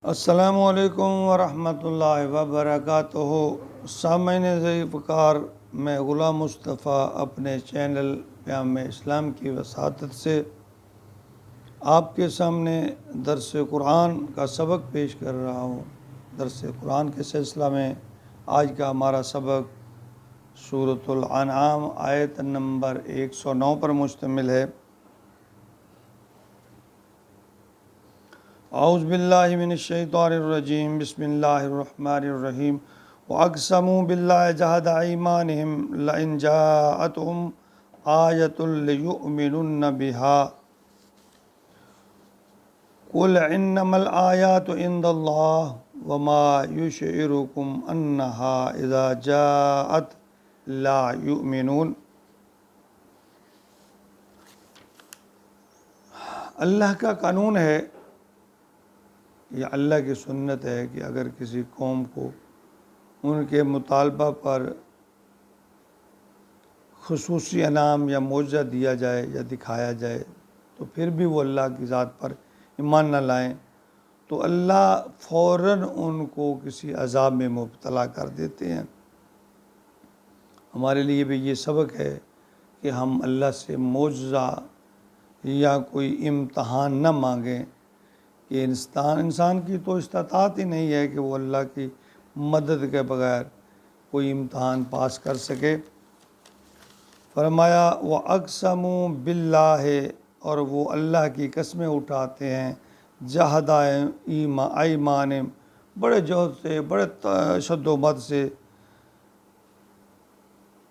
السلام علیکم ورحمۃ اللہ وبرکاتہ۔ سامعین ضعیف کار، میں غلام مصطفیٰ اپنے چینل پیام اسلام کی وساطت سے آپ کے سامنے درس قرآن کا سبق پیش کر رہا ہوں۔ درس قرآن کے سلسلہ میں آج کا ہمارا سبق سورۃ الانعام آیت نمبر 109 پر مشتمل ہے۔ اعوذ باللہ من الشیطان الرجیم، بسم اللہ الرحمن الرحیم۔ وَأَقْسَمُوا بِاللَّهِ جَهْدَ أَيْمَانِهِمْ لَئِنْ جَاءَتْهُمْ آیَةٌ لِيُؤْمِنُنَّ بِهَا قُلْ إِنَّمَا الْآيَاتُ عِندَ اللَّهِ وَمَا يُشْعِرُكُمْ أَنَّهَا إِذَا جَاءَتْ لَا يُؤْمِنُونَ۔ اللہ کا قانون ہے، یہ اللہ کی سنت ہے کہ اگر کسی قوم کو ان کے مطالبہ پر خصوصی انعام یا معجزہ دیا جائے یا دکھایا جائے تو پھر بھی وہ اللہ کی ذات پر ایمان نہ لائیں تو اللہ فوراً ان کو کسی عذاب میں مبتلا کر دیتے ہیں۔ ہمارے لیے بھی یہ سبق ہے کہ ہم اللہ سے معجزہ یا کوئی امتحان نہ مانگیں کہ انسان کی تو استطاعت ہی نہیں ہے کہ وہ اللہ کی مدد کے بغیر کوئی امتحان پاس کر سکے۔ فرمایا وَأَقْسَمُوا بِاللَّهِ، اور وہ اللہ کی قسمیں اٹھاتے ہیں، جہد ایمان، بڑے جوہد سے، بڑے شد و مد سے،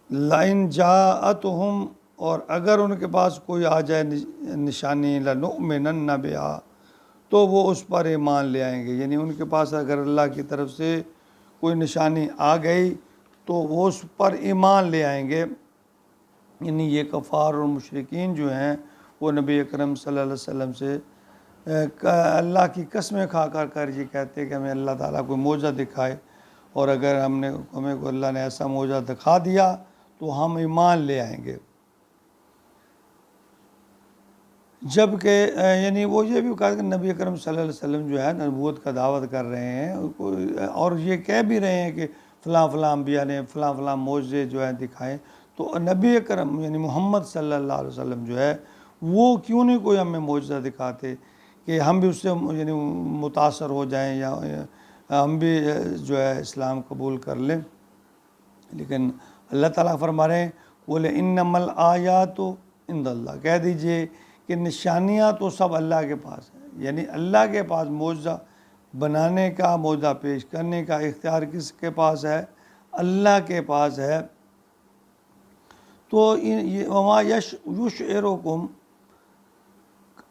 لَئِنْ جَاءَتْهُمْ، اور اگر ان کے پاس کوئی آ جائے نشانی، لَنُؤْمِنَنَّ بِهَا، تو وہ اس پر ایمان لے آئیں گے۔ یعنی ان کے پاس اگر اللہ کی طرف سے کوئی نشانی آ گئی تو وہ اس پر ایمان لے آئیں گے۔ یعنی یہ کفار اور مشرکین جو ہیں وہ نبی اکرم صلی اللہ علیہ وسلم سے اللہ کی قسمیں کھا کر یہ کہتے کہ ہمیں اللہ تعالیٰ کوئی معجزہ دکھائے، اور اگر ہمیں کو اللہ نے ایسا معجزہ دکھا دیا تو ہم ایمان لے آئیں گے۔ جبکہ یعنی وہ یہ بھی کہا کہ نبی اکرم صلی اللہ علیہ وسلم جو ہے نبوت کا دعوت کر رہے ہیں اور یہ کہہ بھی رہے ہیں کہ فلاں فلاں انبیاء نے فلاں فلاں معجزے جو ہیں دکھائے، تو نبی اکرم یعنی محمد صلی اللہ علیہ وسلم جو ہے وہ کیوں نہیں کوئی ہمیں معجزہ دکھاتے کہ ہم بھی اس سے یعنی متاثر ہو جائیں یا ہم بھی جو ہے اسلام قبول کر لیں۔ لیکن اللہ تعالیٰ فرما رہے ہیں بولے انما الآیات عند اللہ، کہہ دیجئے کہ نشانیاں تو سب اللہ کے پاس ہیں۔ یعنی اللہ کے پاس معجزہ بنانے کا، معجزہ پیش کرنے کا اختیار کس کے پاس ہے؟ اللہ کے پاس ہے۔ تو وما یشعرکم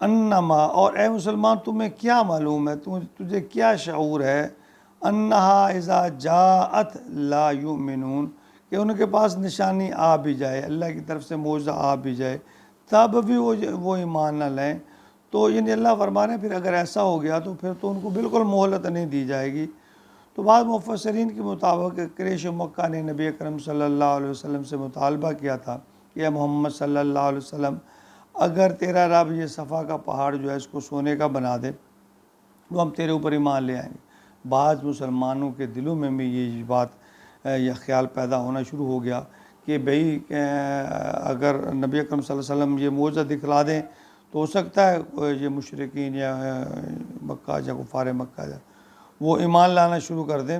انما، اور اے مسلمان تمہیں کیا معلوم ہے، تجھے کیا شعور ہے، انہا اذا جاءت لا یؤمنون، کہ ان کے پاس نشانی آ بھی جائے، اللہ کی طرف سے معجزہ آ بھی جائے تب بھی وہ ایمان نہ لیں۔ تو یعنی اللہ فرما رہے ہیں پھر اگر ایسا ہو گیا تو پھر تو ان کو بالکل مہلت نہیں دی جائے گی۔ تو بعض مفسرین کے مطابق قریش مکہ نے نبی اکرم صلی اللہ علیہ وسلم سے مطالبہ کیا تھا کہ اے محمد صلی اللہ علیہ وسلم، اگر تیرا رب یہ صفا کا پہاڑ جو ہے اس کو سونے کا بنا دے تو ہم تیرے اوپر ایمان لے آئیں گے۔ بعض مسلمانوں کے دلوں میں بھی یہ بات یہ خیال پیدا ہونا شروع ہو گیا کہ بھئی اگر نبی اکرم صلی اللہ علیہ وسلم یہ معجزہ دکھلا دیں تو ہو سکتا ہے یہ مشرکین یا مکہ یا کفار مکہ وہ ایمان لانا شروع کر دیں۔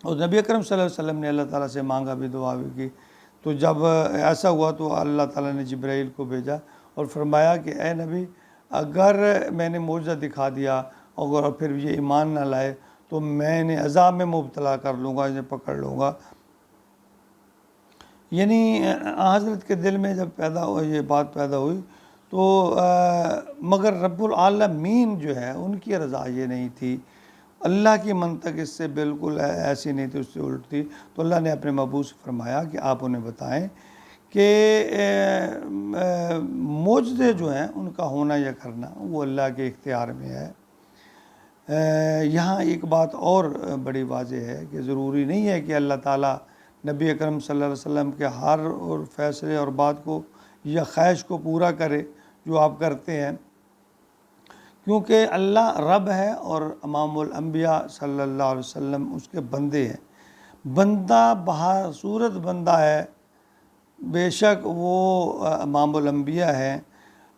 اور نبی اکرم صلی اللہ علیہ وسلم نے اللہ تعالیٰ سے مانگا بھی، دعا بھی کی۔ تو جب ایسا ہوا تو اللہ تعالیٰ نے جبرائیل کو بھیجا اور فرمایا کہ اے نبی، اگر میں نے معجزہ دکھا دیا اور پھر یہ ایمان نہ لائے تو میں انہیں عذاب میں مبتلا کر لوں گا، انہیں پکڑ لوں گا۔ یعنی حضرت کے دل میں جب یہ بات پیدا ہوئی تو مگر رب العالمین جو ہے ان کی رضا یہ نہیں تھی، اللہ کی منطق اس سے بالکل ایسی نہیں تھی، اس سے الٹ تھی۔ تو اللہ نے اپنے محبوب سے فرمایا کہ آپ انہیں بتائیں کہ معجزے جو ہیں ان کا ہونا یا کرنا وہ اللہ کے اختیار میں ہے۔ یہاں ایک بات اور بڑی واضح ہے کہ ضروری نہیں ہے کہ اللہ تعالیٰ نبی اکرم صلی اللہ علیہ وسلم کے ہر اور فیصلے اور بات کو یا خواہش کو پورا کرے جو آپ کرتے ہیں، کیونکہ اللہ رب ہے اور امام الانبیاء صلی اللہ علیہ وسلم اس کے بندے ہیں. بندہ بہر صورت بندہ ہے، بے شک وہ امام الانبیاء ہے،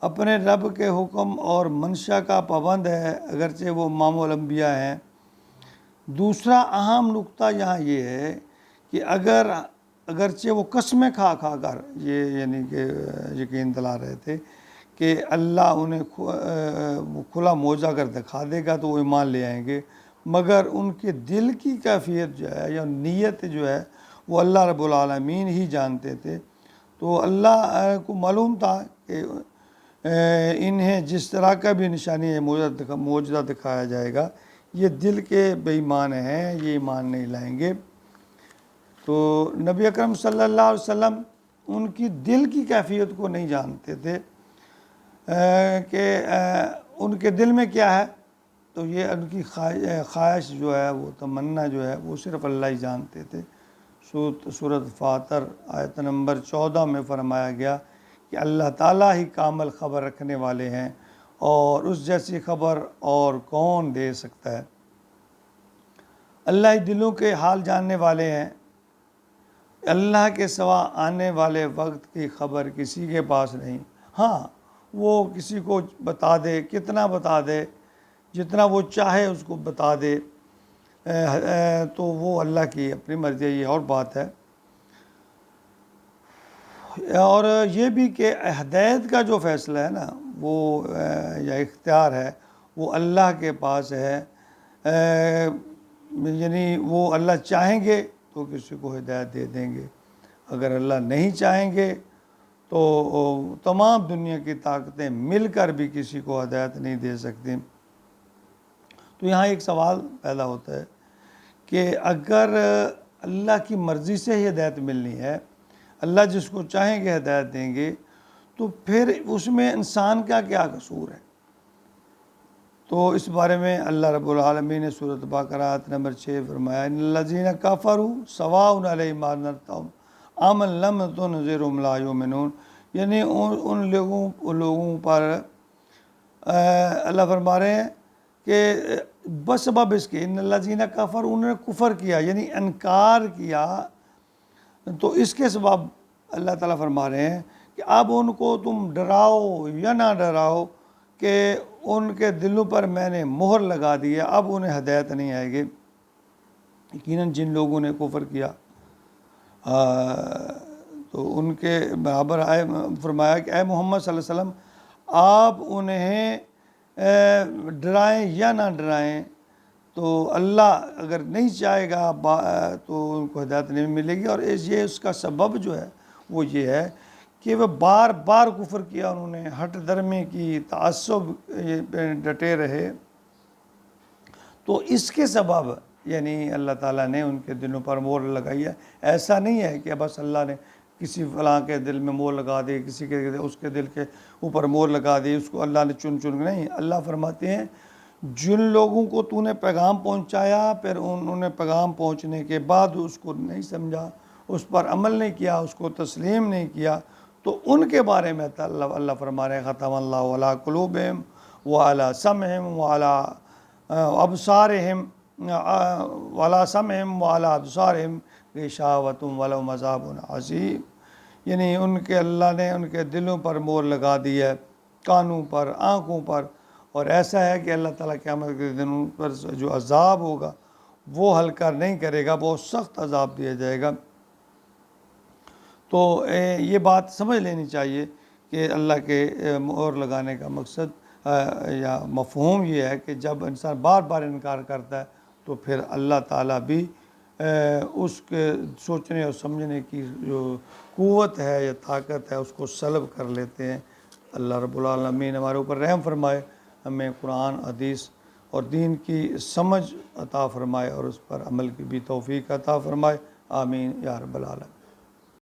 اپنے رب کے حکم اور منشا کا پابند ہے اگرچہ وہ امام الانبیاء ہیں. دوسرا اہم نقطہ یہاں یہ ہے کہ اگرچہ وہ قسمیں کھا کر یہ یعنی کہ یقین دلا رہے تھے کہ اللہ انہیں کھلا معجزہ اگر دکھا دے گا تو وہ ایمان لے آئیں گے، مگر ان کے دل کی کیفیت جو ہے یا نیت جو ہے وہ اللہ رب العالمین ہی جانتے تھے. تو اللہ کو معلوم تھا کہ انہیں جس طرح کا بھی نشانی معجزہ دکھایا جائے گا یہ دل کے بے ایمان ہیں، یہ ایمان نہیں لائیں گے. تو نبی اکرم صلی اللہ علیہ وسلم ان کی دل کی کیفیت کو نہیں جانتے تھے کہ ان کے دل میں کیا ہے. تو یہ ان کی خواہش جو ہے، وہ تمنا جو ہے، وہ صرف اللہ ہی جانتے تھے. سورۃ فاطر آیت نمبر 14 میں فرمایا گیا کہ اللہ تعالیٰ ہی کامل خبر رکھنے والے ہیں اور اس جیسی خبر اور کون دے سکتا ہے. اللہ ہی دلوں کے حال جاننے والے ہیں. اللہ کے سوا آنے والے وقت کی خبر کسی کے پاس نہیں. ہاں وہ کسی کو بتا دے، کتنا بتا دے، جتنا وہ چاہے اس کو بتا دے، تو وہ اللہ کی اپنی مرضی ہے، یہ اور بات ہے. اور یہ بھی کہ ہدایت کا جو فیصلہ ہے نا وہ یا اختیار ہے وہ اللہ کے پاس ہے. یعنی وہ اللہ چاہیں گے تو کسی کو ہدایت دے دیں گے، اگر اللہ نہیں چاہیں گے تو تمام دنیا کی طاقتیں مل کر بھی کسی کو ہدایت نہیں دے سکتی. تو یہاں ایک سوال پیدا ہوتا ہے کہ اگر اللہ کی مرضی سے ہی ہدایت ملنی ہے، اللہ جس کو چاہیں گے ہدایت دیں گے، تو پھر اس میں انسان کا کیا قصور ہے؟ تو اس بارے میں اللہ رب العالمین نے سورۃ بقرہ آیت نمبر 6 فرمایا ان الذین کفروا سواء علیہم انذرتہم ام لم تنذرہم لا یؤمنون. یعنی ان لوگوں پر اللہ فرما رہے ہیں کہ بسبب اس کے ان الذین کفروا، انہوں نے کفر کیا یعنی انکار کیا، تو اس کے سبب اللہ تعالیٰ فرما رہے ہیں کہ اب ان کو تم ڈراؤ یا نہ ڈراؤ کہ ان کے دلوں پر میں نے مہر لگا دی ہے، اب انہیں ہدایت نہیں آئے گی. یقیناً جن لوگوں نے کفر کیا تو ان کے برابر فرمایا کہ اے محمد صلی اللہ علیہ وسلم آپ انہیں ڈرائیں یا نہ ڈرائیں، تو اللہ اگر نہیں چاہے گا تو ان کو ہدایت نہیں ملے گی. اور یہ اس کا سبب جو ہے وہ یہ ہے کہ وہ بار بار کفر کیا، انہوں نے ہٹ درمی کی، تعصب پہ ڈٹے رہے. تو اس کے سبب یعنی اللہ تعالیٰ نے ان کے دلوں پر مہر لگائی ہے. ایسا نہیں ہے کہ بس اللہ نے کسی فلاں کے دل میں مہر لگا دی، کسی کے اس کے دل کے اوپر مہر لگا دی، اس کو اللہ نے چن نہیں. اللہ فرماتے ہیں جن لوگوں کو تو نے پیغام پہنچایا، پھر انہوں نے پیغام پہنچنے کے بعد اس کو نہیں سمجھا، اس پر عمل نہیں کیا، اس کو تسلیم نہیں کیا، تو ان کے بارے میں اللہ فرما رہے ہیں ختم اللہ علی قلوبہم وعلی سمعہم وعلی ابصارہم وعلی سمعہم وعلی ابصارہم غشاوۃ ولہم عذاب عظیم. یعنی ان کے اللہ نے ان کے دلوں پر مہر لگا دی ہے، کانوں پر، آنکھوں پر. اور ایسا ہے کہ اللہ تعالیٰ قیامت کے دنوں پر جو عذاب ہوگا وہ ہلکا نہیں کرے گا، بہت سخت عذاب دیا جائے گا. تو یہ بات سمجھ لینی چاہیے کہ اللہ کے مہر لگانے کا مقصد یا مفہوم یہ ہے کہ جب انسان بار بار انکار کرتا ہے تو پھر اللہ تعالیٰ بھی اس کے سوچنے اور سمجھنے کی جو قوت ہے یا طاقت ہے اس کو سلب کر لیتے ہیں. اللہ رب العالمین ہمارے اوپر رحم فرمائے، ہمیں قرآن، حدیث اور دین کی سمجھ عطا فرمائے اور اس پر عمل کی بھی توفیق عطا فرمائے. آمین یا رب العالمین.